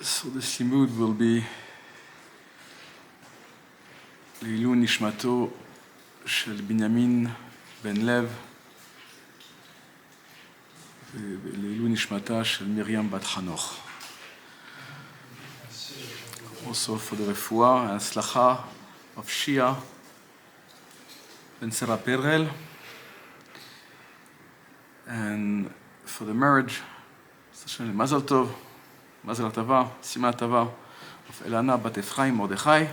So this limud will be לעילוי נשמתו של בנימין בן לב ולעילוי נשמתה של מרים בת חנוך. Also for the רפואה, ההצלחה of Shia ben Sarah Perel, and for the marriage, מזל טוב, מזל הטבה, סימן הטבה, of אלנה בת אפרים מרדכי,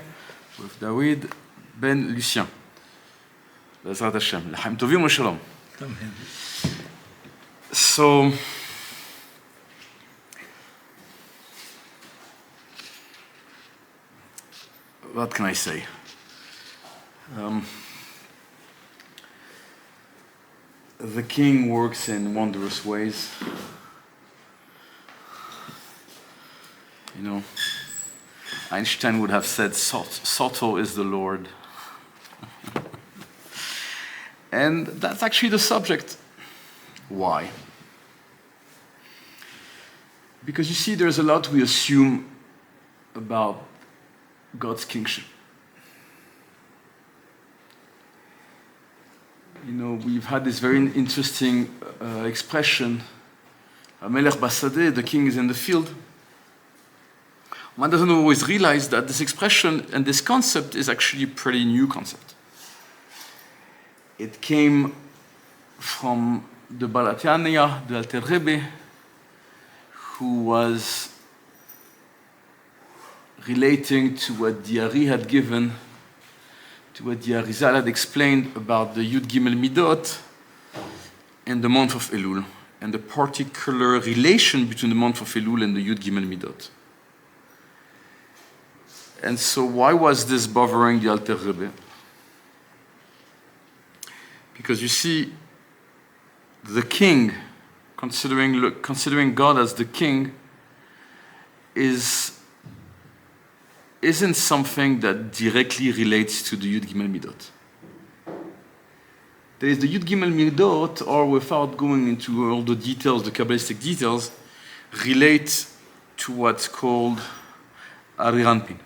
with דוד בן לוסיאן. בעזרת השם, לחיים טובים ושלום. So, what can I say? The king works in wondrous ways. You know, Einstein would have said, Soto is the Lord. And that's actually the subject. Why? Because you see, there's a lot we assume about God's kingship. You know, we've had this very interesting expression, Melech Basadeh, the king is in the field. One doesn't always realize that this expression and this concept is actually a pretty new concept. It came from the Balatania, the Alter Rebbe, who was relating to what the Ari had given, to what the Arizal had explained about the Yud Gimel Midot and the month of Elul, and the particular relation between the month of Elul and the Yud Gimel Midot. And so why was this bothering the Alter Rebbe? Because you see, the king, considering God as the king, isn't something that directly relates to the Yud Gimel Midot. There is the Yud Gimel Midot, or without going into all the details, the Kabbalistic details, relate to what's called Ari Ranpin.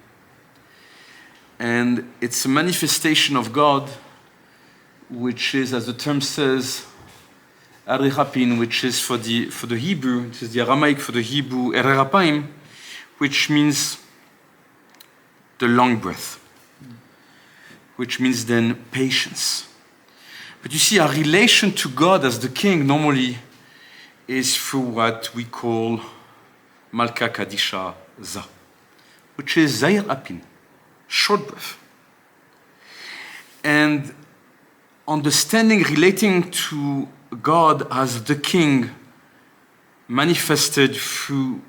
And it's a manifestation of God, which is, as the term says, Ari Rapin, which is for the Hebrew, which is the Aramaic for the Hebrew, Ererapaim, which means the long breath, which means then patience. But you see, our relation to God as the king normally is through what we call Malka Kadisha Za, which is Zair Apin, short breath. And understanding, relating to God as the king manifested through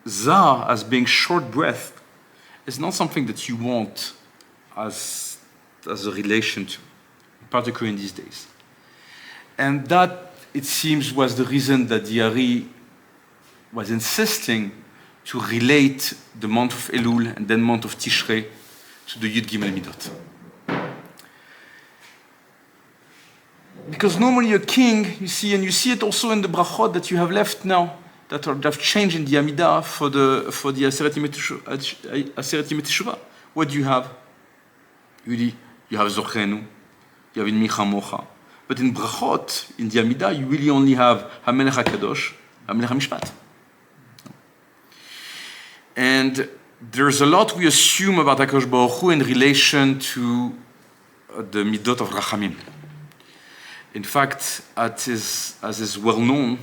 Za as being short breath is not something that you want as a relation to, particularly in these days. And that, it seems, was the reason that the Ari was insisting to relate the month of Elul and then month of Tishrei to the Yud Gimel Midot. Because normally a king, you see, and you see it also in the brachot that you have left now, that have changed in the Amidah for the Aseret Yemei Teshuvah. What do you have? You have Zochenu, you have in Michamocha. But in brachot, in the Amidah, you really only have HaMelech HaKadosh, HaMelech HaMishpat. And there's a lot we assume about HaKadosh Baruch Hu in relation to the Midot of Rachamim. In fact, as is well known,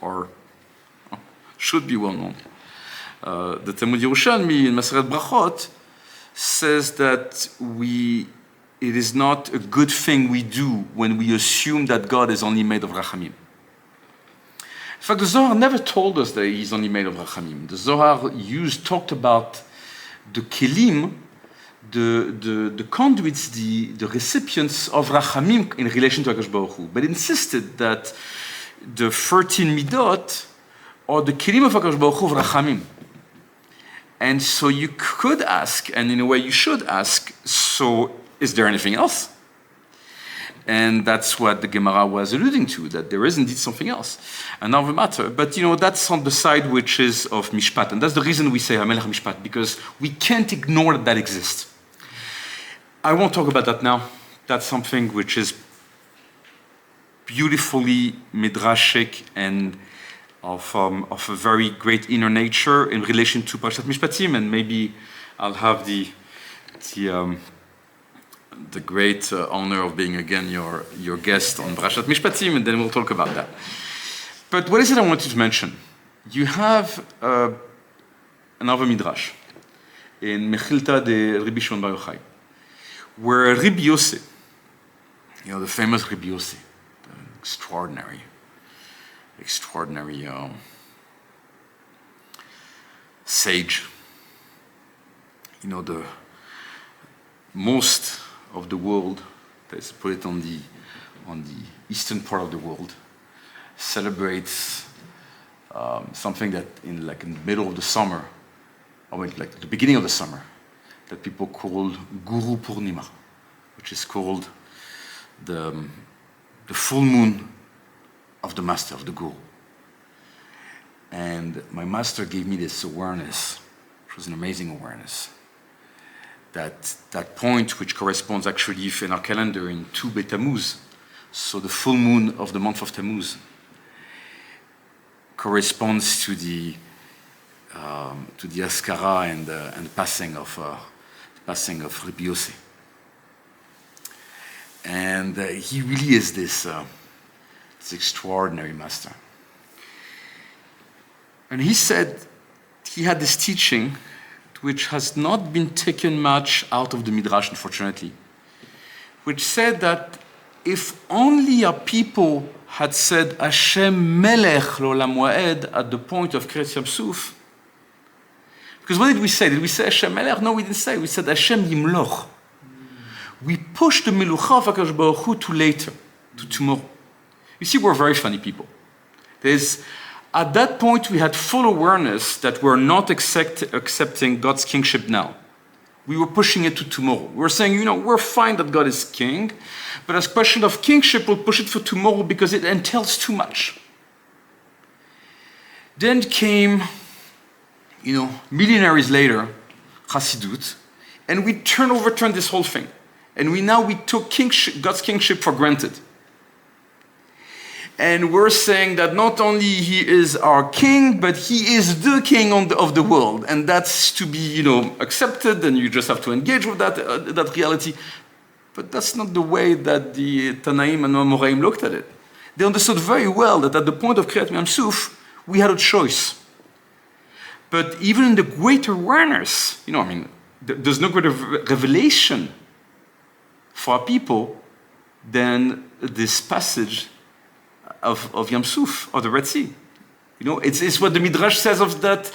or should be well known, the Talmud Yerushalmi in Maseret Brachot says that it is not a good thing we do when we assume that God is only made of Rachamim. In fact, the Zohar never told us that he's only made of Rachamim. The Zohar talked about the Kelim, the conduits, the recipients of Rachamim in relation to HaKadosh Baruch Hu, but insisted that the 13 Midot are the Kelim of HaKadosh Baruch Hu of Rachamim. And so you could ask, and in a way you should ask, so is there anything else? And that's what the Gemara was alluding to, that there is indeed something else, another matter. But that's on the side which is of Mishpat. And that's the reason we say HaMelech Mishpat, because we can't ignore that exists. I won't talk about that now. That's something which is beautifully midrashic and of a very great inner nature in relation to Parashat Mishpatim, and maybe I'll have the great honor of being again your guest on Parashat Mishpatim, and then we'll talk about that. But what is it I wanted to mention? You have another midrash in Mechilta de Rabbi Shimon Bar Yochai, where Rabbi Yossi, the famous Rabbi Yossi, the extraordinary sage, the most of the world, let's put it on the eastern part of the world, celebrates something that in the middle of the summer, or like the beginning of the summer, that people call Guru Purnima, which is called the full moon of the master, of the Guru. And my master gave me this awareness, which was an amazing awareness, that point which corresponds actually in our calendar in 2 Tammuz, so the full moon of the month of Tammuz, corresponds to the Askara and the passing of Rabbi Yossi. And he really is this extraordinary master. And he said he had this teaching which has not been taken much out of the Midrash, unfortunately, which said that if only our people had said Hashem Melech L'Olam Wa'ed at the point of Kriyat Yam Suf, because what did we say? Did we say Hashem Melech? No, we didn't say. We said Hashem Yimloch. We pushed the Melucha of HaKadosh Baruch Hu to later, to tomorrow. You see, we're very funny people. At that point, we had full awareness that we're not accepting God's kingship now. We were pushing it to tomorrow. We were saying, we're fine that God is king, but as a question of kingship, we'll push it for tomorrow because it entails too much. Then came, millionaires later, Chassidut, and we overturned this whole thing. And we took God's kingship for granted. And we're saying that not only he is our king, but he is the king of the world. And that's to be, accepted, and you just have to engage with that reality. But that's not the way that the Tanaim and Amoraim looked at it. They understood very well that at the point of Kriyat Yam Suf, we had a choice. But even in the greater awareness, there's no greater revelation for our people than this passage of Yam Suf, of the Red Sea. It's what the Midrash says of that,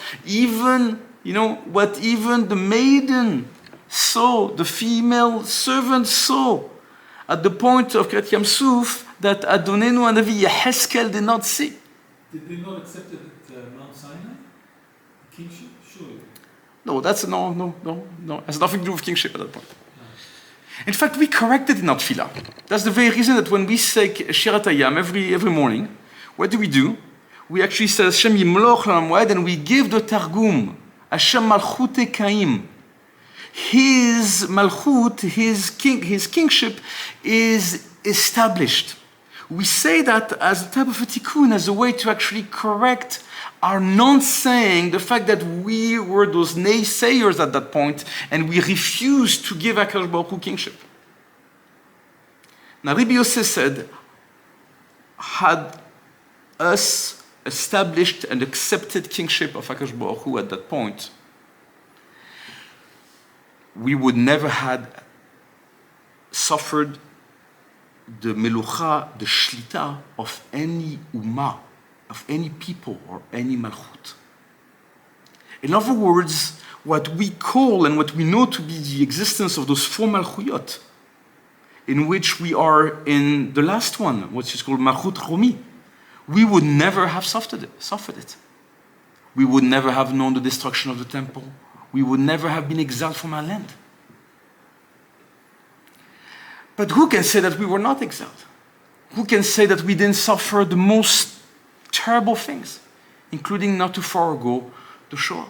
what even the maiden saw, the female servant saw, at the point of Kriyat Yam Suf, that Adonenu Hanavi Yeheskel did not see. Did they not accept it at Mount Sinai? Kingship? Surely. No, no. It has nothing to do with kingship at that point. In fact, we corrected in our tefillah. That's the very reason that when we say Shirat Hayam every morning, what do? We actually say Hashem Yimloch L'Olam Wa'ed, and we give the Targum, Hashem Malchut Ekaim. His Malchut, his kingship is established. We say that as a type of a tikkun, as a way to actually correct our non-saying, the fact that we were those naysayers at that point, and we refused to give HaKadosh Baruch Hu kingship. Now, Rabbi Yossi said, had us established and accepted kingship of HaKadosh Baruch Hu at that point, we would never had suffered the melucha, the shlita of any ummah, of any people or any malchut. In other words, what we call and what we know to be the existence of those 4 malchuyot, in which we are in the last one, which is called malchut romi, we would never have suffered it. We would never have known the destruction of the temple. We would never have been exiled from our land. But who can say that we were not exiled? Who can say that we didn't suffer the most terrible things, including not too far ago, the Shoah?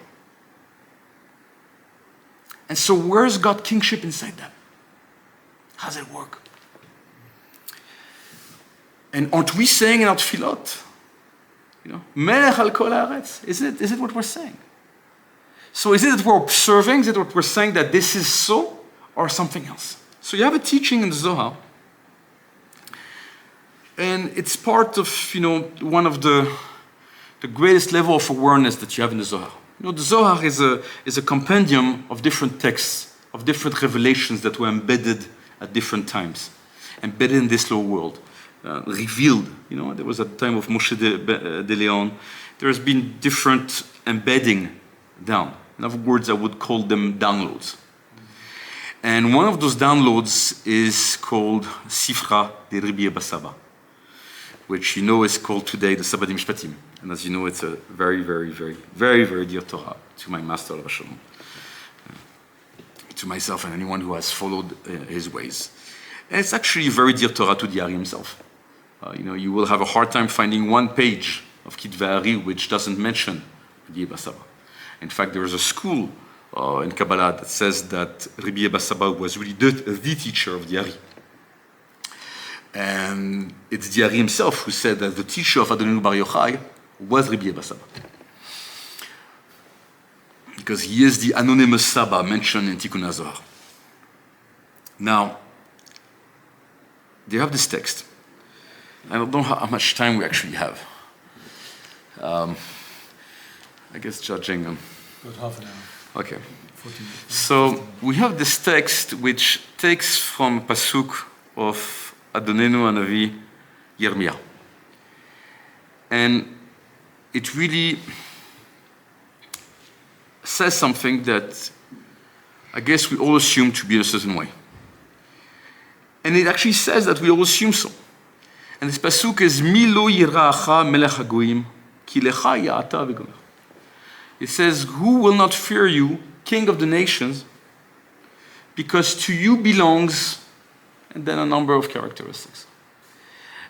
And so where's God's kingship inside that? How does it work? And aren't we saying in our tefillot, Melech al kol haaretz? Is it what we're saying? So is it that we're observing? Is it what we're saying that this is so, or something else? So you have a teaching in the Zohar, and it's part of one of the greatest level of awareness that you have in the Zohar. The Zohar is a compendium of different texts, of different revelations that were embedded at different times, embedded in this lower world, revealed. There was at the time of Moshe de Leon, there has been different embedding down. In other words, I would call them downloads. And one of those downloads is called Sifra de Rabbi Abba Saba, which is called today the Sabbatim Shpatim. And as you know, it's a very, very, very, very, very dear Torah to my master, Shalom, to myself and anyone who has followed his ways. And it's actually a very dear Torah to the Ari himself. You will have a hard time finding one page of Kitvei Ari which doesn't mention Rabbi Abba Saba. In fact, there is a school in Kabbalah that says that Rabbi Abba Saba was really the teacher of the Ari. And it's the Ari himself who said that the teacher of Adonenu Bar Yochai was Rabbi Abba Saba. Because he is the anonymous Saba mentioned in Tikkun HaZohar. Now, they have this text. I don't know how much time we actually have. I guess judging them. About half an hour. Okay. 14 minutes. So we have this text which takes from Pasuk of Adonenu Hanavi Yirmiyah. And it really says something that I guess we all assume to be in a certain way. And it actually says that we all assume so. And this pasuk is Mi lo yira'acha melech hagoyim ki lecha ya'ata v'gomer. It says, who will not fear you, king of the nations, because to you belongs, and then a number of characteristics.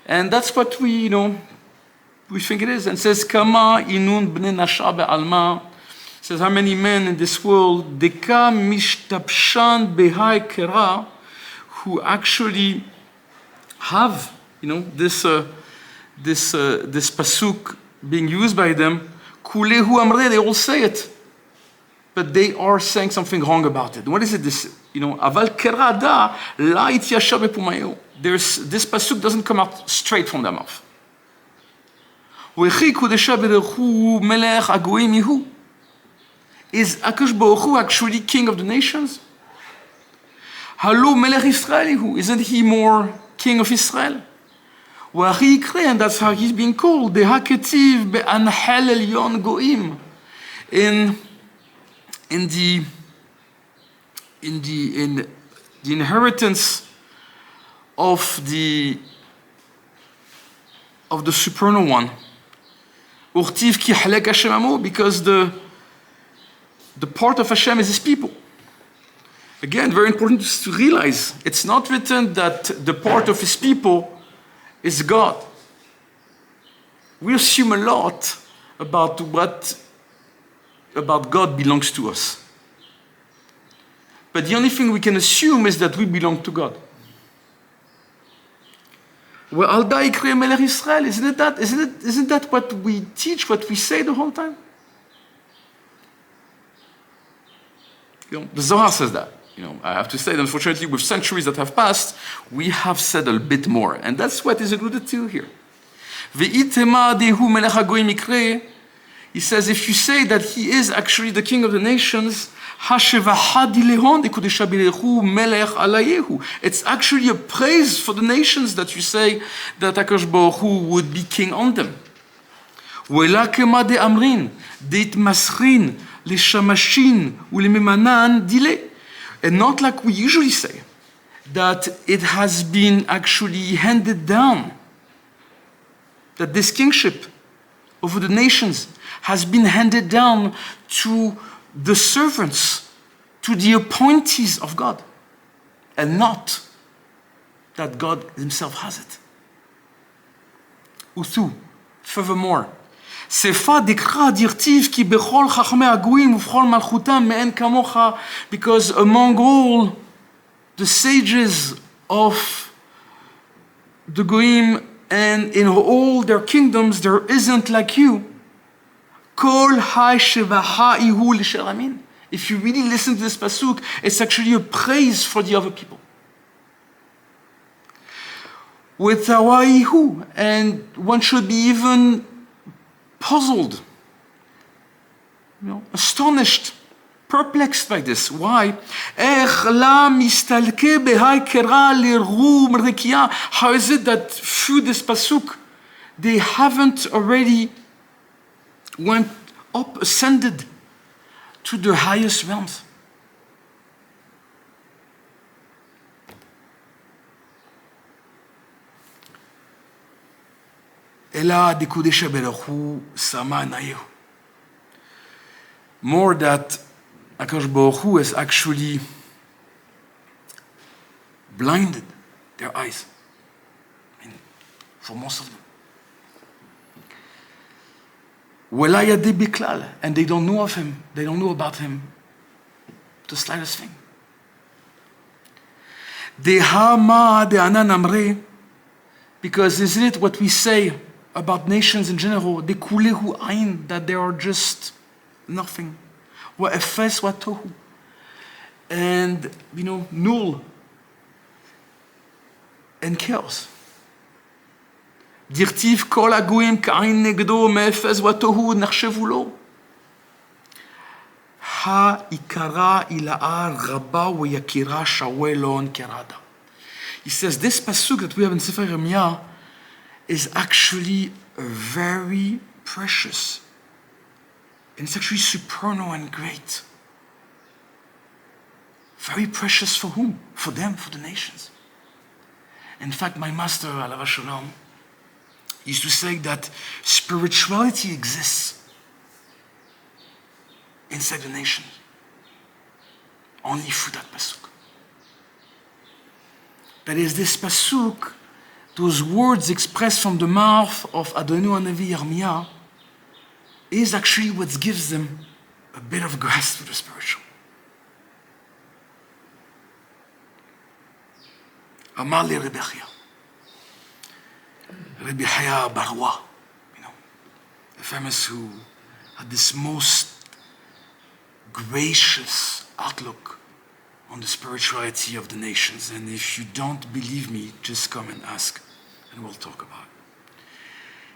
And that's what we think it is. And it says, Kama inun bnei nasha be'alma. It says, how many men in this world, deka mishtabshan behai kera, who actually have, this pasuk being used by them, kulehu amre, they all say it, but they are saying something wrong about it. What is it? This, aval kerada la ityasha bepumayo. This pasuk doesn't come out straight from their mouth. Wechi kudesha berechu melech agoyim yehu. Is Akash Baruch Hu actually king of the nations? Halo melech Israel yehu. Isn't he more king of Israel? And that's how he's being called. The haketiv be'anhel elyon goim. In the inheritance of the supernal one. Urtiv ki halek Hashem amo, because the part of Hashem is his people. Again, very important to realize, it's not written that the part of his people is God. We assume a lot about what about God belongs to us. But the only thing we can assume is that we belong to God. Well, al da ikre melech Israel, isn't that what we teach, what we say the whole time? The Zohar says that. I have to say that unfortunately with centuries that have passed, we have said a bit more. And that's what is alluded to here. He says, if you say that he is actually the king of the nations, it's actually a praise for the nations that you say that Akash Baruch Hu would be king on them. And not like we usually say, that it has been actually handed down, that this kingship over the nations has been handed down to the servants, to the appointees of God, and not that God himself has it. Uthu, furthermore, Sefa dikra dirtiv ki bechol chachmei hagoyim uvchol malchutam me'en kamocha, because among all the sages of the goyim and in all their kingdoms there isn't like you. Kol ha-shevaha-ihu l'sheramin. If you really listen to this pasuk, it's actually a praise for the other people. With Hawaii-hu, and one should be even puzzled, astonished, perplexed by this. Why? How is it that through this pasuk they haven't already went up, ascended to the highest realms? More that HaKadosh Baruch Hu has actually blinded their eyes. For most of them. And they don't know of him. They don't know about him the slightest thing. Because isn't it what we say about nations in general? That they are just nothing. And null and chaos. Dirtiv kol hagoyim ka'ain negdo me'efes vatohu nachshevu lo. Ha'ikara ila'a rabba v'yakira shawelon kerada. He says this pasuk that we have in Sefer Yirmiyah is actually very precious. And it's actually supernal and great. Very precious for whom? For them, for the nations. In fact, my master, Alav Shalom, used to say that spirituality exists inside the nation. Only through that pasuk. That is, this pasuk, those words expressed from the mouth of Adonai Hanavi Yirmiyah, is actually what gives them a bit of grasp to the spiritual. Amar li Rabbi Chia. Rabbi Chia Barwa, the famous who had this most gracious outlook on the spirituality of the nations. And if you don't believe me, just come and ask, and we'll talk about it.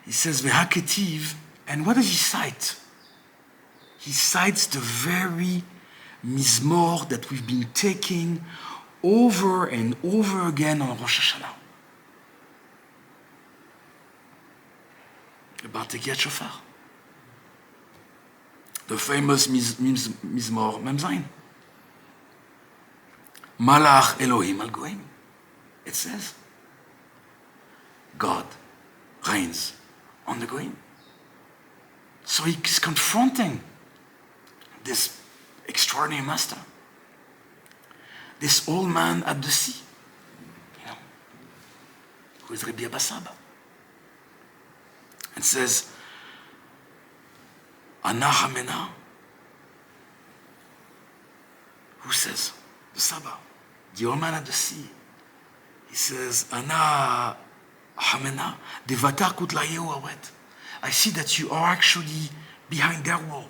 He says, V'haketiv, and what does he cite? He cites the very mizmor that we've been taking over and over again on Rosh Hashanah. About the Tekiyat Shofar. The famous mizmor Mem Zayin. Malach Elohim al Goyim. It says, God reigns on the Goyim. So he's confronting this extraordinary master, this old man at the sea, who is Rabbi Abba Saba, and says, Ana Hamena. Who says? The Saba, the old man at the sea. He says, Ana Hamena, Devatar Kutlayehu Awet. I see that you are actually behind their wall.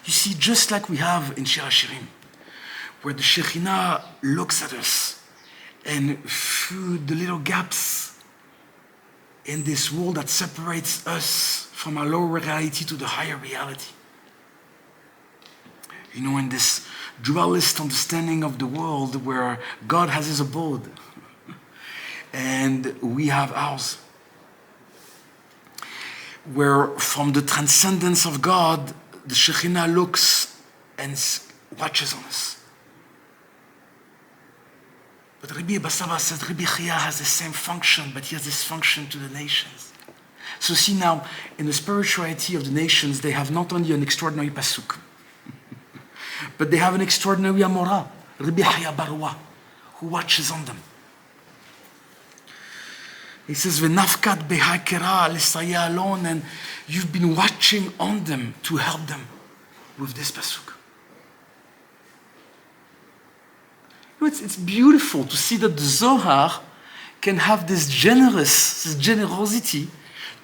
You see, just like we have in Shir HaShirim, where the Shekhinah looks at us, and through the little gaps in this wall that separates us from our lower reality to the higher reality. In this dualist understanding of the world where God has his abode and we have ours. Where from the transcendence of God, the Shekhinah looks and watches on us. But Rabbi Abba Saba says Rabbi Chia has the same function, but he has this function to the nations. So see now, in the spirituality of the nations, they have not only an extraordinary pasuk, but they have an extraordinary Amorah, Rabbi Chia Barwa, who watches on them. He says, "V'nafkat behakera l'saya alon," and you've been watching on them to help them with this pasuk. It's beautiful to see that the Zohar can have this generosity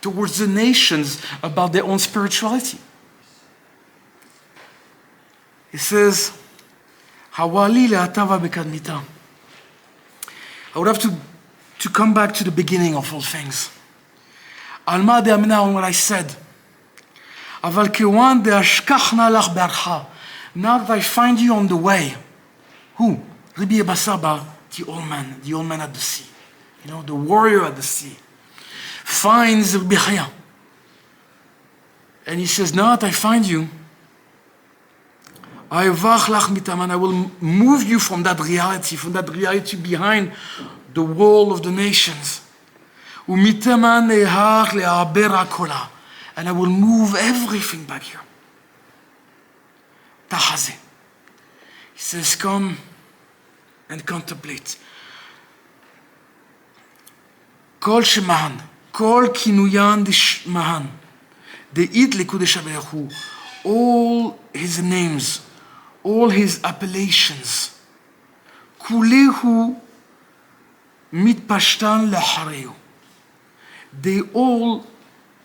towards the nations about their own spirituality. He says, "Hawali le'atava bekadmita." I would have to come back to the beginning of all things. Alma de'amna on what I said. Aval kewan de'ashkachna lach be'archa. Now that I find you on the way. Who? Rabbi Abba Saba, the old man at the sea. You know, the warrior at the sea. Finds Rabbi Chaya. And he says, now that I find you, I will move you from that reality behind the wall of the nations. And I will move everything back here. Tahaze. He says, come and contemplate. Kol shemahan, kol kinuyan dishmahan, de'it lekudesh haberechu, all his names, all his appellations, kulehu mitpashtan lehareyu, they all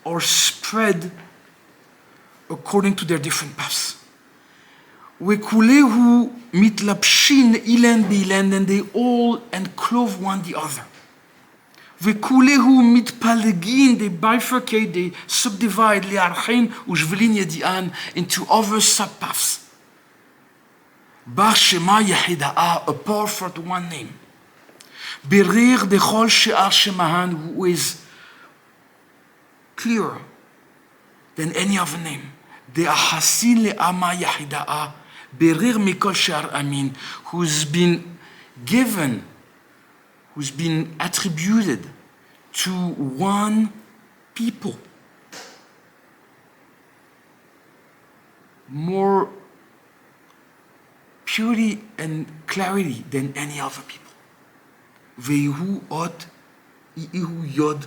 are spread according to their different paths. Vekulehu mitlapshin ilan bilan, and they all enclose one the other. Vekulehu mitpalegin, they bifurcate, they subdivide liarchein ushvelin yedian into other subpaths. Bar shema yehida'a, a power for the one name. Berir dechol she'ar shemahan, who is clearer than any other name. De'ahasin le'ama yehida'a, berir mikol she'ar amin, who's been given, who's been attributed to one people. More purity and clarity than any other people. Vehu ot, ihu yod,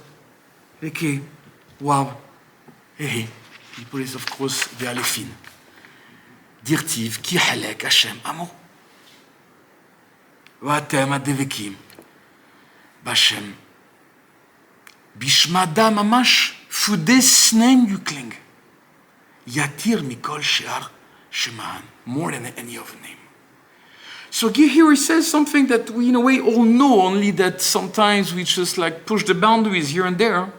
okay, wow, hey, people is of course the alefin. Dirtiv, ki halek Hashem amo. Vatem adevekim. Bashem. Bishmada mamash, for this name you cling. Yatir mikol she'ar shemahan, more than any other name. So here he says something that we in a way all know, only that sometimes we just like push the boundaries here and there.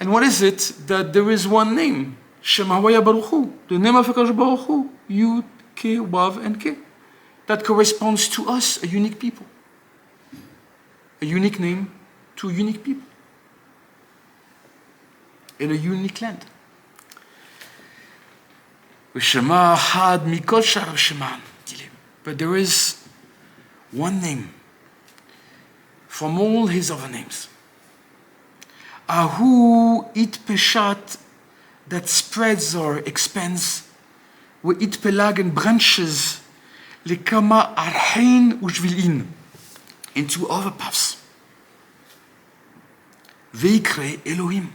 And what is it? That there is one name, Shem Havaya Baruch Hu, the name of HaKadosh Baruch Hu, Yud, Ke, Wav, and Ke. That corresponds to us, a unique people. A unique name to a unique people. In a unique land. V'shema had mikol sharav sheman. But there is one name from all his other names. Ahu it peshat, that spreads or expands, with it pelag and branches, lekama arhein ushvilin, into other paths. Veikre Elohim,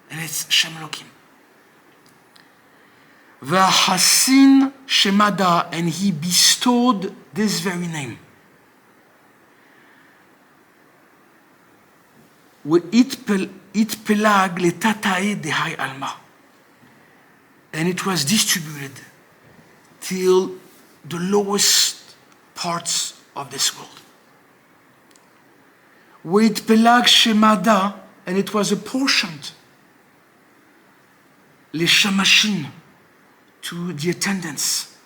and it's Shem Elohim. V'hasin shemada, and he bestowed this very name. It pelag letatae dehai alma, and it was distributed till the lowest parts of this world. It pelag shemada, and it was apportioned le shamashin, to the attendants,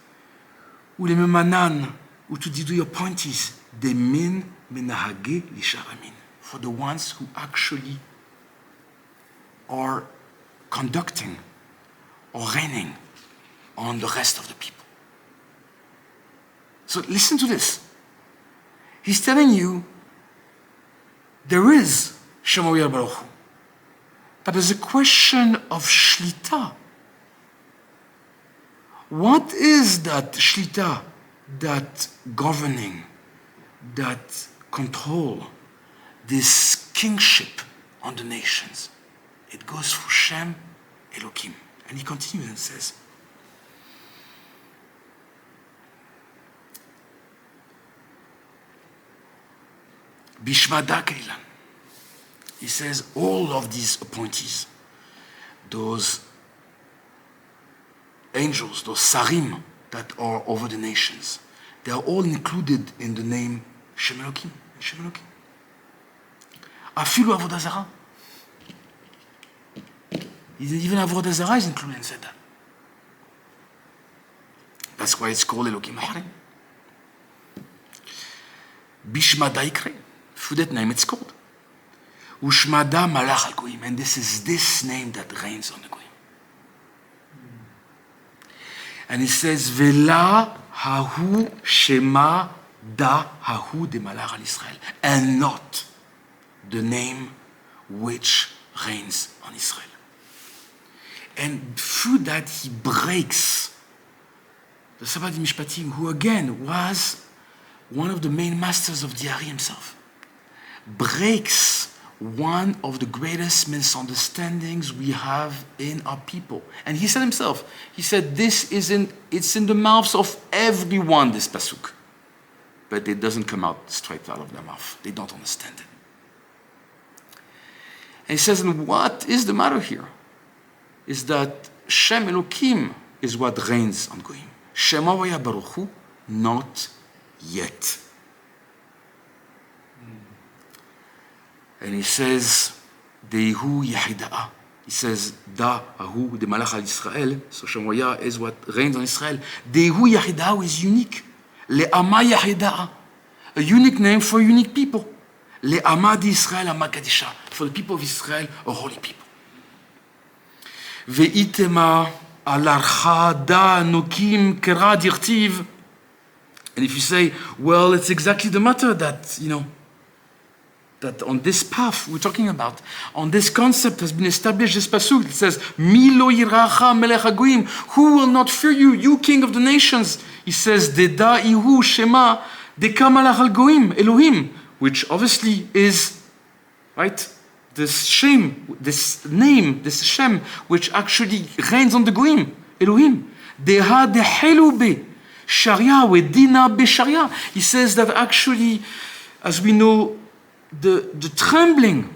ou les memanan, ou to the appointees, the min menahage lisharamin, for the ones who actually are conducting or reigning on the rest of the people. So listen to this. He's telling you there is Shemoyah Baruch Hu, but there's a question of shlita. What is that shlita, that governing, that control, this kingship on the nations, it goes through Shem Elokim. And he continues and says, Bishmada Keilan. He says, all of these appointees, those angels, those sarim that are over the nations, they are all included in the name Shem Elokim. Shem Elokim. Afilu Avodah Zarah. Even Avodah Zarah is included inside that. That's why it's called Elokim Harim. Bishmada Ikre. Through that name it's called. Ushmada Malach al Goyim. And this is this name that reigns on the Goyim. And he says, Vela hahu shema da hahu de Malach al Israel. And not the name which reigns on Israel. And through that he breaks the Sabbat Mishpatim, who again was one of the main masters of Diari himself, breaks one of the greatest misunderstandings we have in our people. And he said himself, he said, it's in the mouths of everyone, this pasuk. But it doesn't come out straight out of their mouth. They don't understand it. And he says, and what is the matter here? Is that Shem Elokim is what reigns on Goyim. Shem Havaya Baruch Hu, not yet. And he says, Dehu Yehida'a. He says, Da Ahu de Malach al Israel. So Shem Havaya is what reigns on Israel. Dehu Yehida'a is unique. Le'ama Yehida'a. A unique name for unique people. Le'ama di Israel Ama Kadisha. For the people of Israel, a holy people. Ve'itema alarcha da nukim kera dirtiv. And if you say, well, it's exactly the matter that, that on this path we're talking about, on this concept has been established, this pasuk, it says, Mi lo yiracha melech hagoyim, who will not fear you, you king of the nations? He says, Deda ihu shema deka malach al goyim, Elohim, which obviously is, right, this Shem, this name, this Shem, which actually reigns on the Goyim, Elohim. Deha dehelu be sharia we dina be sharia. He says that actually, as we know, the trembling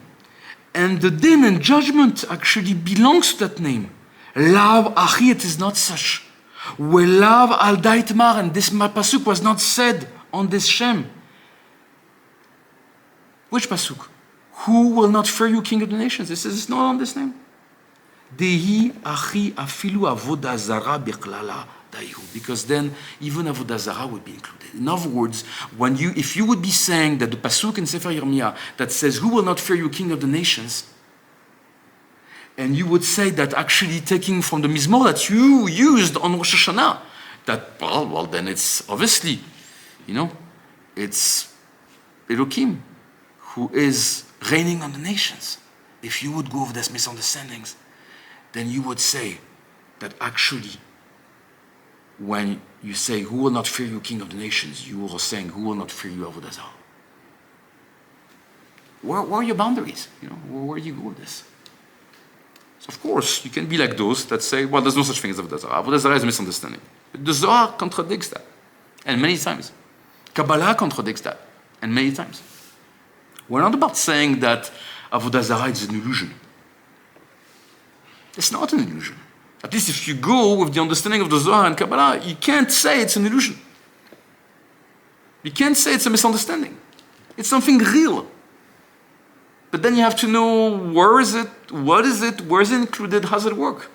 and the din and judgment actually belongs to that name. Lav achi, it is not such. Welav al daitmar, and this pasuk was not said on this Shem. Which pasuk? Who will not fear you, king of the nations? This is not on this name. Dehi achi afilu avodah zara biklala daihu. Because then even avodah zara would be included. In other words, if you would be saying that the pasuk in Sefer Yirmiyah that says, who will not fear you, king of the nations, and you would say that actually taking from the Mizmor that you used on Rosh Hashanah, that, well, then it's obviously, it's Elokim, who is reigning on the nations. If you would go over these misunderstandings, then you would say that actually, when you say, who will not fear you, king of the nations, you are saying, who will not fear you, Avodah Zarah? Where are your boundaries? Where do you go with this? So of course, you can be like those that say, well, there's no such thing as Avodah Zarah. Avodah Zarah is a misunderstanding. The Zohar contradicts that, and many times. Kabbalah contradicts that, and many times. We're not about saying that Avodah Zarah is an illusion. It's not an illusion. At least if you go with the understanding of the Zohar and Kabbalah, you can't say it's an illusion. You can't say it's a misunderstanding. It's something real. But then you have to know, where is it, what is it, where is it included, how does it work?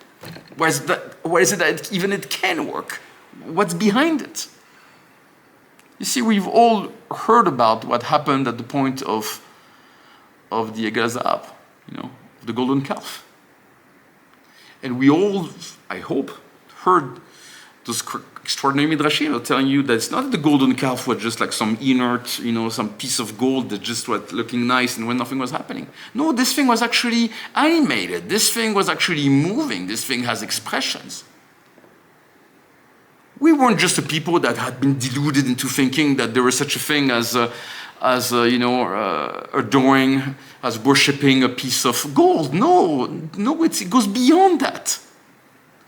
Where is it that even it can work? What's behind it? You see, we've all heard about what happened at the point of the Egel Zahav, the golden calf. And we all, I hope, heard those extraordinary midrashim telling you that it's not that the golden calf was just like some inert, some piece of gold that just was looking nice and when nothing was happening. No, this thing was actually animated. This thing was actually moving. This thing has expressions. We weren't just a people that had been deluded into thinking that there was such a thing as adoring, as worshipping a piece of gold. No, it goes beyond that,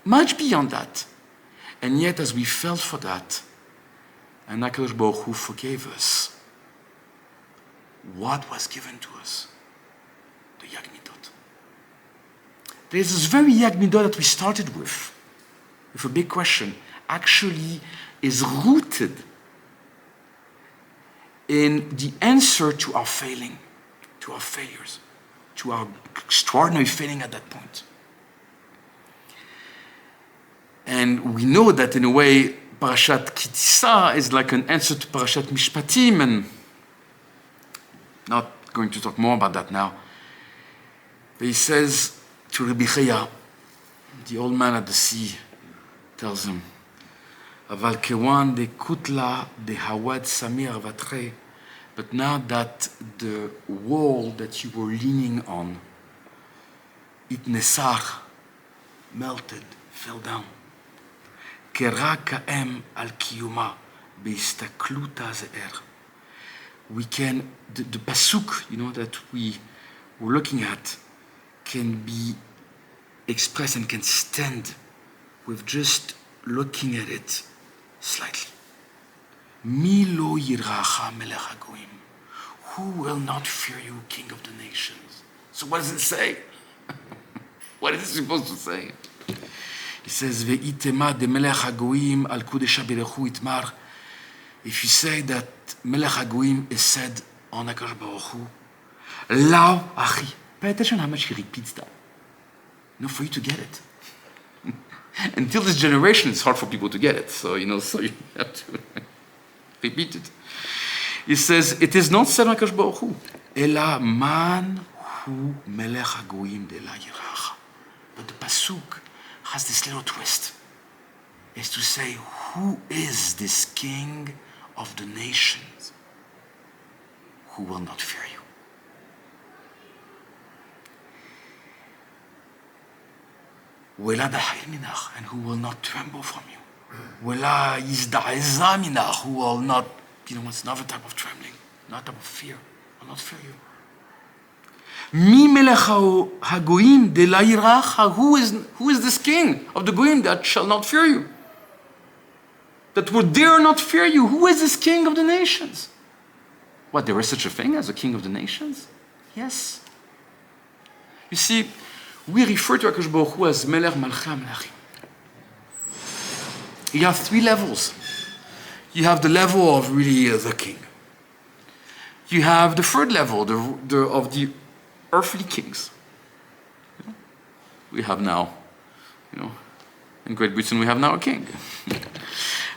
much beyond that. And yet, as we fell for that, and HaKadosh Baruch Hu forgave us, what was given to us? The Yag Midot. There's this very Yag Midot that we started with a big question, actually is rooted in the answer to our failing, to our failures, to our extraordinary failing at that point. And we know that in a way, Parashat Kitisa is like an answer to Parashat Mishpatim, and not going to talk more about that now. But he says to Rabbi Chaya, the old man at the sea, tells him, Aval kewan de kutla de hawad samir vatre. But now that the wall that you were leaning on, it nesach, melted, fell down. Kera kaem al kiyuma beistakluta ze'er. We can, the pasuk, that we were looking at, can be expressed and can stand with just looking at it slightly. Mi lo yiracha melech hagoyim. Who will not fear you, King of the nations? So what does it say? What is it supposed to say? It says, Ve'itema de melech hagoyim al kudesha berechu itmar. If you say that melech hagoyim is said on HaKadosh Baruch Hu, lao achi. Pay attention how much he repeats that. For you to get it. Until this generation, it's hard for people to get it. So you have to repeat it. He says, it is not said on HaKadosh Baruch Hu, Ela man hu melech hagoyim de la yiracha. But the pasuk has this little twist. Is to say, who is this king of the nations who will not fear you? And who will not tremble from you. Who will not, it's another type of trembling, another type of fear, will not fear you. Mi melech hagoyim de la yiracha. Who is this king of the goyim that shall not fear you? That would dare not fear you? Who is this king of the nations? What, there is such a thing as a king of the nations? Yes. You see, we refer to HaKadosh Baruch Hu as Melech Malchei HaMelachim. You have three levels. You have the level of really the king. You have the third level, of the earthly kings. We have now, in Great Britain we have now a king.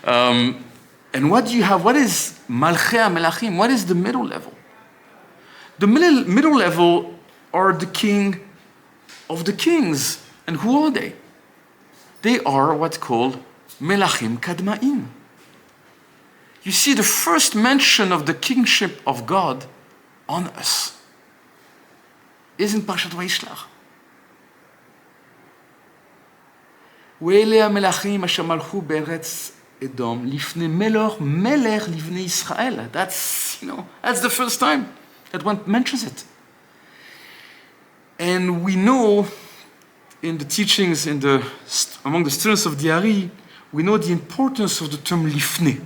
And what do you have? What is Malchei HaMelachim? What is the middle level? The middle level are the king of the kings. And who are they? They are what's called Melachim Kadma'im. You see, the first mention of the kingship of God on us is in Parashat Vayishlach. Ve'ele HaMelachim asher malchu be'eretz Edom lifnei melech livnei Yisrael. That's the first time that one mentions it. And we know in the teachings among the students of the Ari, we know the importance of the term lifnei.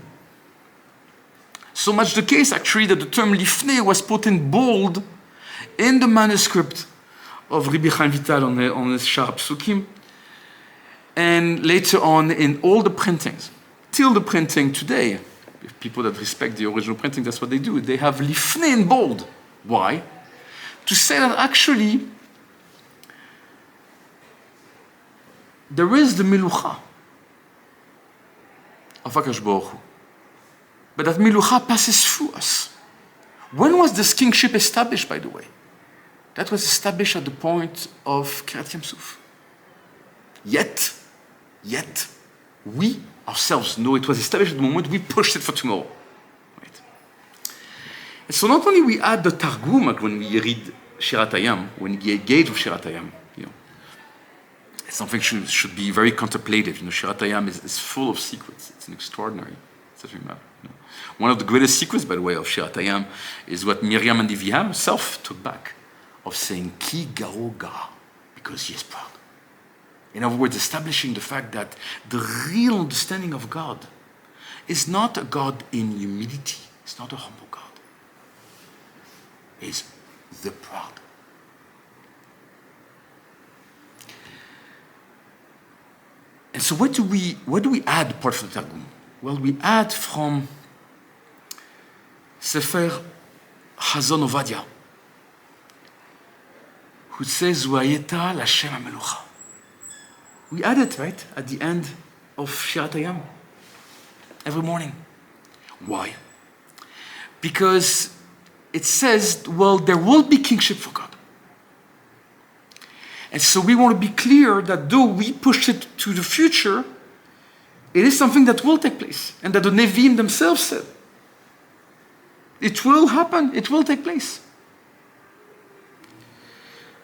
So much the case, actually, that the term lifnei was put in bold in the manuscript of Rabbi Chaim Vital on his Shar Psukim, and later on in all the printings, till the printing today. If people that respect the original printing, that's what they do. They have lifnei in bold. Why? To say that actually there is the milucha of HaKadosh Baruch Hu. But that milucha passes through us. When was this kingship established, by the way? That was established at the point of Kiryat Yam Suf. Yet, we ourselves know it was established at the moment we pushed it for tomorrow. Right? And so not only we add the Targum when we read Shirat Hayam, when we engage with Shirat Hayam, It's something should be very contemplative. Shirat Hayam is full of secrets. It's an extraordinary subject matter. One of the greatest secrets, by the way, of Shirat Hayam is what Miriam and Divyam herself took back, of saying, Ki garo gara, because he is proud. In other words, establishing the fact that the real understanding of God is not a God in humility. It's not a humble God. It's the proud. And so what do we add part of the Targum? Well, we add from Sefer Chazon Ovadia, who says, Vayeta Lashem HaMelucha. We add it, right, at the end of Shirat Hayam, every morning. Why? Because it says, well, there will be kingship for God. And so we want to be clear that though we push it to the future, it is something that will take place. And that the Nevi'im themselves said. It will happen, it will take place.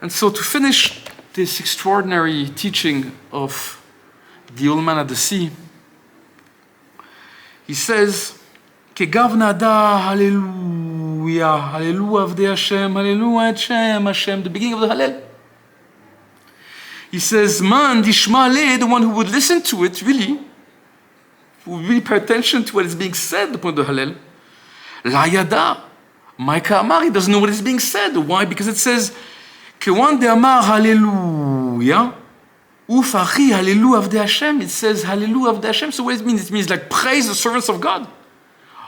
And so to finish this extraordinary teaching of the old man at the sea, he says, Kegav nada, hallelujah, hallelujah avdei Hashem, hallelujah Hashem, Hashem, the beginning of the Hallel. He says, man, dishma le, the one who would listen to it, really, who would really pay attention to what is being said upon the Hallel, la yada, Micah Amar, he doesn't know what is being said. Why? Because it says, Kewan de Amar, hallelujah, ufachi, hallelujah avdei Hashem, it says, hallelujah avdei Hashem. So what does it mean? It means like praise the servants of God.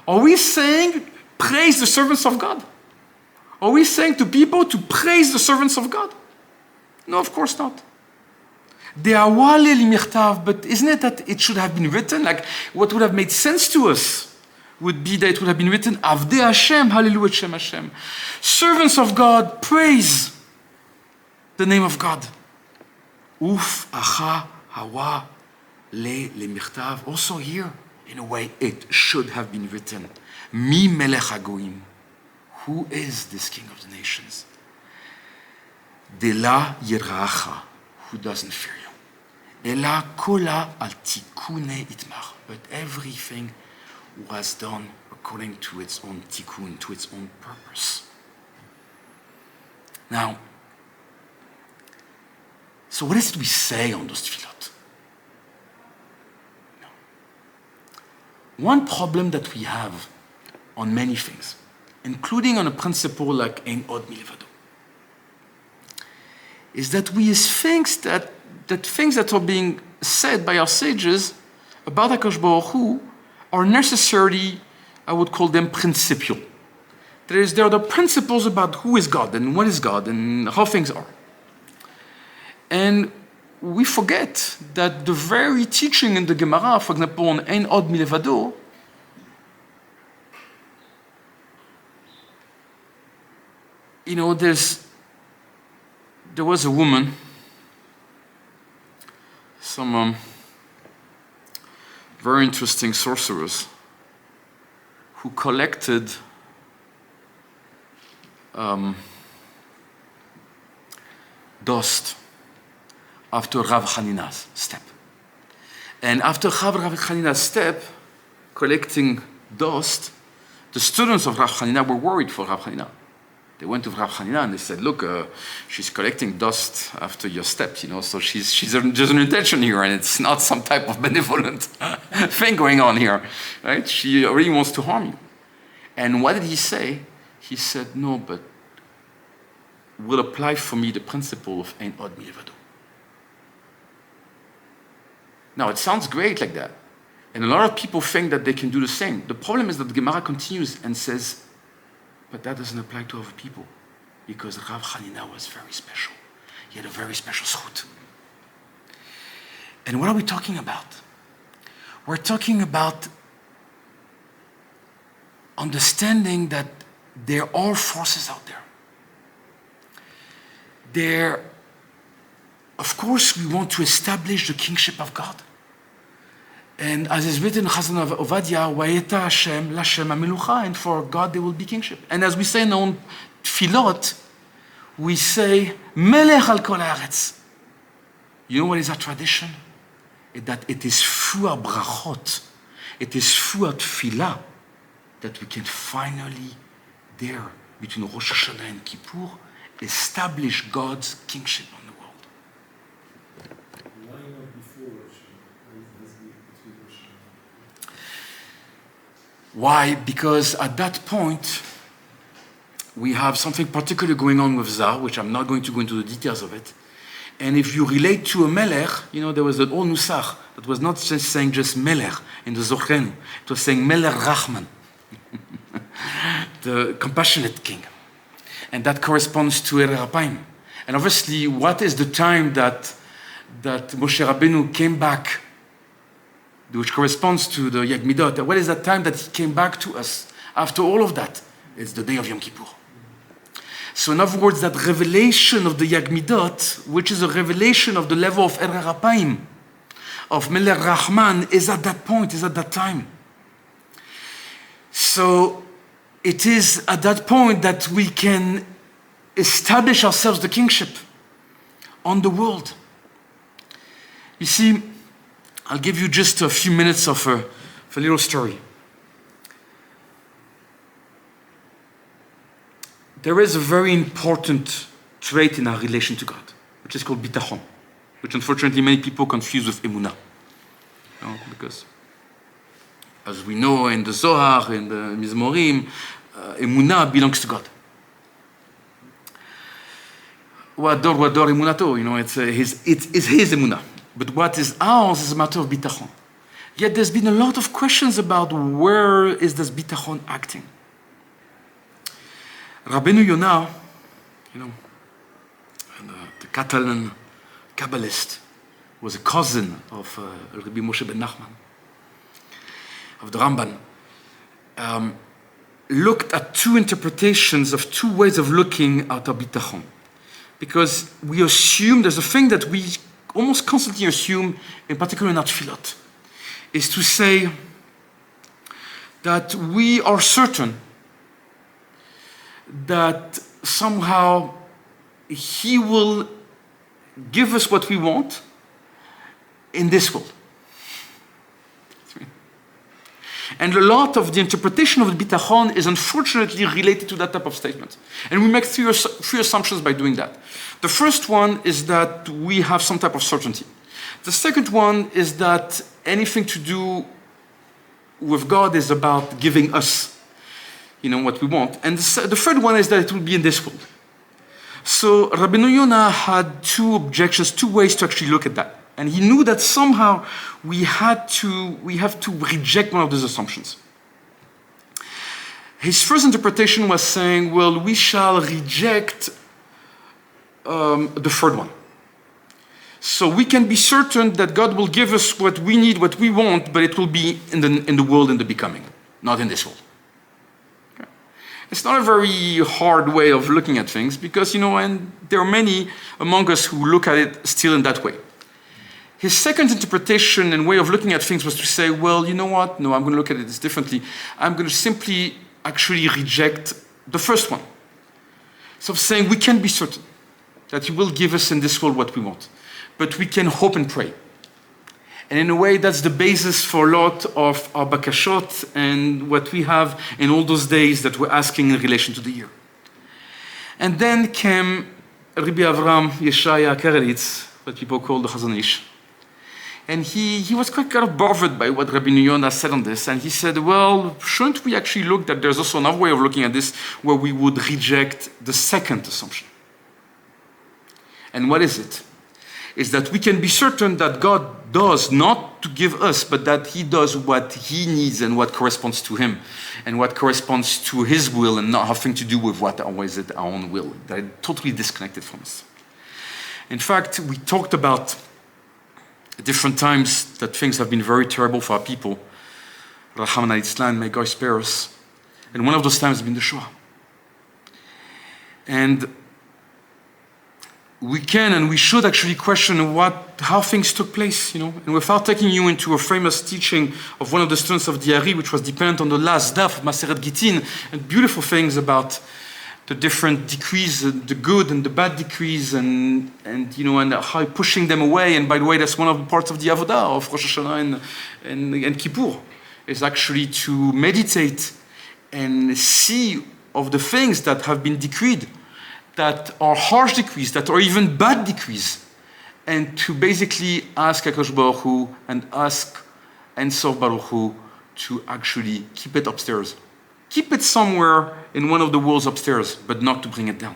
Are we saying praise the servants of God? Are we saying to people to praise the servants of God? No, of course not. But isn't it that it should have been written? Like, what would have made sense to us would be that it would have been written, Avdei Hashem, hallelujah, Shem Hashem. Servants of God, praise the name of God. Uf, acha, hawa, le, also here, in a way, it should have been written. Mi melech hagoyim. Who is this king of the nations? De la yiracha, who doesn't fear you. Ela kola al tikune itmar. But everything was done according to its own tikkun, to its own purpose. Now, so what is it we say on those tefillot? No. One problem that we have on many things, including on a principle like ein od milevado, is that we think that things that are being said by our sages about HaKadosh Baruch Hu are necessarily, I would call them principial. There are the principles about who is God and what is God and how things are. And we forget that the very teaching in the Gemara, for example, on Ein Od Milevado, there was a woman, some very interesting sorcerers, who collected dust after Rav Hanina's step. And after Rav Hanina's step, collecting dust, the students of Rav Hanina were worried for Rav Hanina. They went to Rav Hanina and they said, look, she's collecting dust after your steps, so there's an intention here, and it's not some type of benevolent thing going on here, right? She really wants to harm you. And what did he say? He said, no, but will apply for me the principle of Ein Od Milevado. Now, it sounds great like that. And a lot of people think that they can do the same. The problem is that the Gemara continues and says, but that doesn't apply to other people, because Rav Hanina was very special. He had a very special zchut. And what are we talking about? We're talking about understanding that there are forces out there. Of course, we want to establish the kingship of God. And as is written in Chazon Ovadia, Vayeta Hashem Lashem HaMelucha, and for God there will be kingship. And as we say in our own tefillot, we say Melech al kol haaretz. You know what is our tradition? That it is through our brachot, it is through our tefillah that we can finally, there, between Rosh Hashanah and Kippur, establish God's kingship on the world. Why not before Rosh Hashanah? Why is this between Rosh Hashanah? Why? Because at that point, we have something particular going on with Zar, which I'm not going to go into the details of it. And if you relate to a melech, you know, there was an old nusach that was not just saying just melech in the Zochenu. It was saying melech Rachman, the compassionate king. And that corresponds to Erer Apayim. And obviously, what is the time that Moshe Rabbeinu came back, which corresponds to the Yag Midot? What is that time that he came back to us after all of that? It's the day of Yom Kippur. So in other words, that revelation of the Yag Midot, which is a revelation of the level of Erer Apayim, of Melech Rahman, is at that point, is at that time. So it is at that point that we can establish ourselves the kingship on the world. You see, I'll give you just a few minutes of a little story. There is a very important trait in our relation to God, which is called bitachon, which unfortunately many people confuse with emunah. You know, because, as we know in the Zohar, in the Mizmorim, emunah belongs to God. Wador emunato, you know, it's his emunah. But what is ours is a matter of bitachon. Yet there's been a lot of questions about where is this bitachon acting. Rabbeinu Yonah, you know, the Catalan Kabbalist, was a cousin of Rabbi Moshe ben Nachman, of the Ramban, looked at two interpretations of two ways of looking at our bitachon. Because we assume, there's a thing that we almost constantly assume, in particular in our tefillot, is to say that we are certain that somehow he will give us what we want in this world. And a lot of the interpretation of the bitachon is unfortunately related to that type of statement. And we make three assumptions by doing that. The first one is that we have some type of certainty. The second one is that anything to do with God is about giving us, you know, what we want. And the third one is that it will be in this world. So Rabbeinu Yonah had two objections, two ways to actually look at that. And he knew that somehow we have to reject one of those assumptions. His first interpretation was saying, well, we shall reject the third one. So we can be certain that God will give us what we need, what we want, but it will be in the world, in the becoming, not in this world. Okay. It's not a very hard way of looking at things because, you know, and there are many among us who look at it still in that way. His second interpretation and way of looking at things was to say, well, you know what? No, I'm going to look at it differently. I'm going to simply actually reject the first one. So saying we can be certain that he will give us in this world what we want. But we can hope and pray. And in a way, that's the basis for a lot of our bakashot and what we have in all those days that we're asking in relation to the year. And then came Rabbi Avram Yeshaya Karelitz, what people call the Chazon Ish. And he was quite kind of bothered by what Rabbi Yonah said on this. And he said, well, shouldn't we actually look that there's also another way of looking at this where we would reject the second assumption? And what is it? Is that we can be certain that God does not to give us, but that he does what he needs and what corresponds to him and what corresponds to his will and not having to do with what always is our own will. That are totally disconnected from us. In fact, we talked about different times that things have been very terrible for our people. Rahman al-Islam, may God spare us. And one of those times has been the Shoah. And we can and we should actually question how things took place, you know. And without taking you into a famous teaching of one of the students of the Ari, which was dependent on the last daf of Maseret Gittin, and beautiful things about the different decrees, the good and the bad decrees, and how pushing them away. And by the way, that's one of the parts of the avodah of Rosh Hashanah and Kippur, is actually to meditate and see of the things that have been decreed, that are harsh decrees, that are even bad decrees, and to basically ask HaKadosh Baruch Hu and ask Ein Sof Baruch Hu to actually keep it upstairs. Keep it somewhere in one of the walls upstairs, but not to bring it down.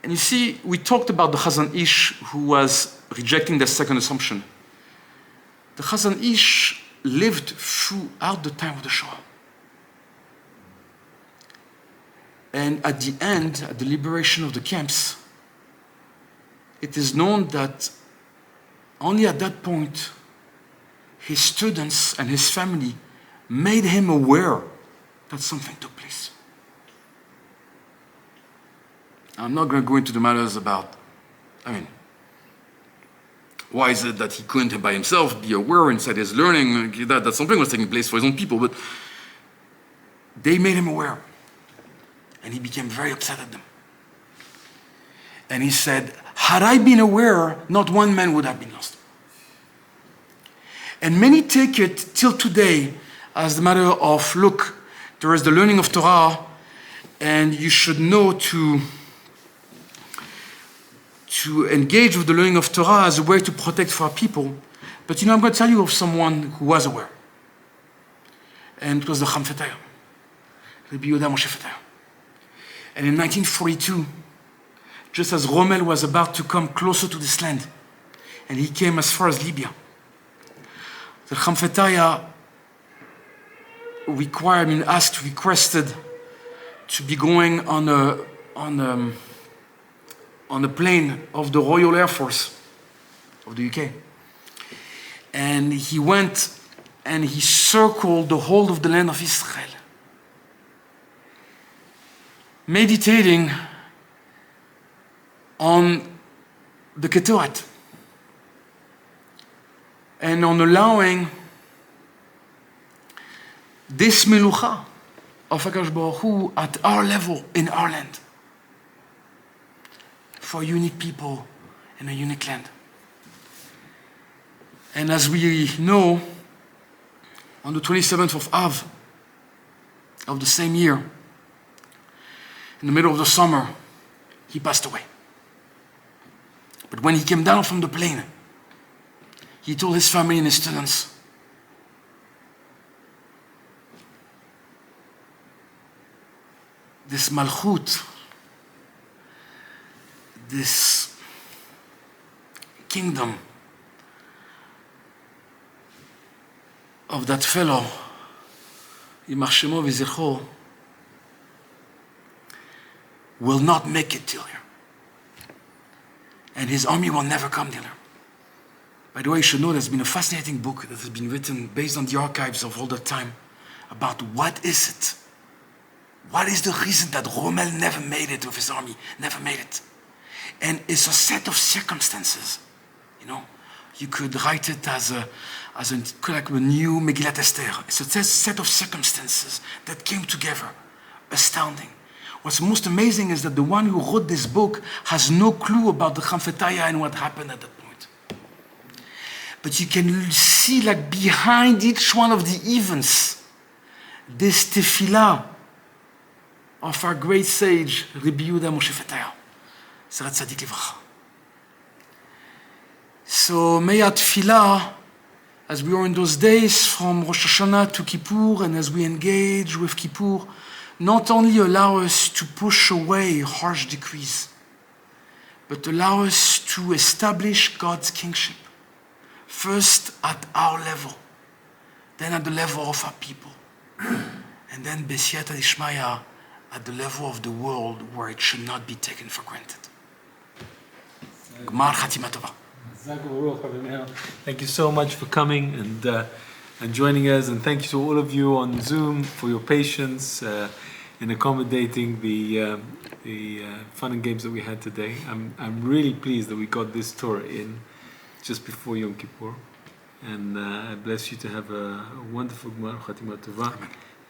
And you see, we talked about the Chazon Ish who was rejecting the second assumption. The Chazon Ish lived throughout the time of the Shoah. And at the end, at the liberation of the camps, it is known that only at that point, his students and his family made him aware that something took place. I'm not going to go into the matters about, why is it that he couldn't by himself be aware inside his learning that something was taking place for his own people, but they made him aware. And he became very upset at them. And he said, had I been aware, not one man would have been lost. And many take it till today as the matter of, look, there is the learning of Torah, and you should know to engage with the learning of Torah as a way to protect for our people. But I'm going to tell you of someone who was aware. And it was the Khamfetaya, Rabbi Yehuda Moshe Fetaya. And in 1942, just as Rommel was about to come closer to this land, and he came as far as Libya, the Khamfetaya requested to be going on a plane of the Royal Air Force of the UK. And he went and he circled the whole of the land of Israel, meditating on the Ketoat and on allowing this melucha of HaKadosh Baruch Hu at our level in our land for unique people in a unique land. And as we know, on the 27th of Av of the same year, in the middle of the summer, he passed away. But when he came down from the plane, he told his family and his students, this malchut, this kingdom of that fellow, Yimach Shemo v'Zichro, will not make it till here. And his army will never come till here. By the way, you should know there's been a fascinating book that has been written based on the archives of all that time about what is it? What is the reason that Rommel never made it with his army? Never made it. And it's a set of circumstances. You could write it as a new Megillat Esther. It's a set of circumstances that came together. Astounding. What's most amazing is that the one who wrote this book has no clue about the Khamfetaya and what happened at that point. But you can see, behind each one of the events, this tefillah of our great sage, Rabbi Yehuda Moshe Fetaya, Zerat Tzadik Livracha. So may our tefillah, as we are in those days from Rosh Hashanah to Kippur, and as we engage with Kippur, not only allow us to push away harsh decrees, but allow us to establish God's kingship, first at our level, then at the level of our people, and then B'siyata Dishmaya at the level of the world where it should not be taken for granted. Gmar Chatima Tova. Thank you so much for coming and joining us, and thank you to all of you on Zoom for your patience in accommodating the fun and games that we had today. I'm really pleased that we got this Torah in just before Yom Kippur, and I bless you to have a wonderful Gmar Chatima Tova,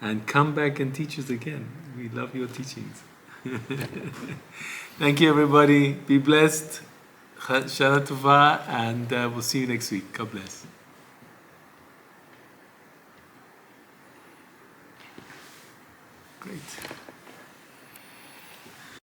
and come back and teach us again. We love your teachings. Thank you, everybody. Be blessed. Shana Tova, and we'll see you next week. God bless.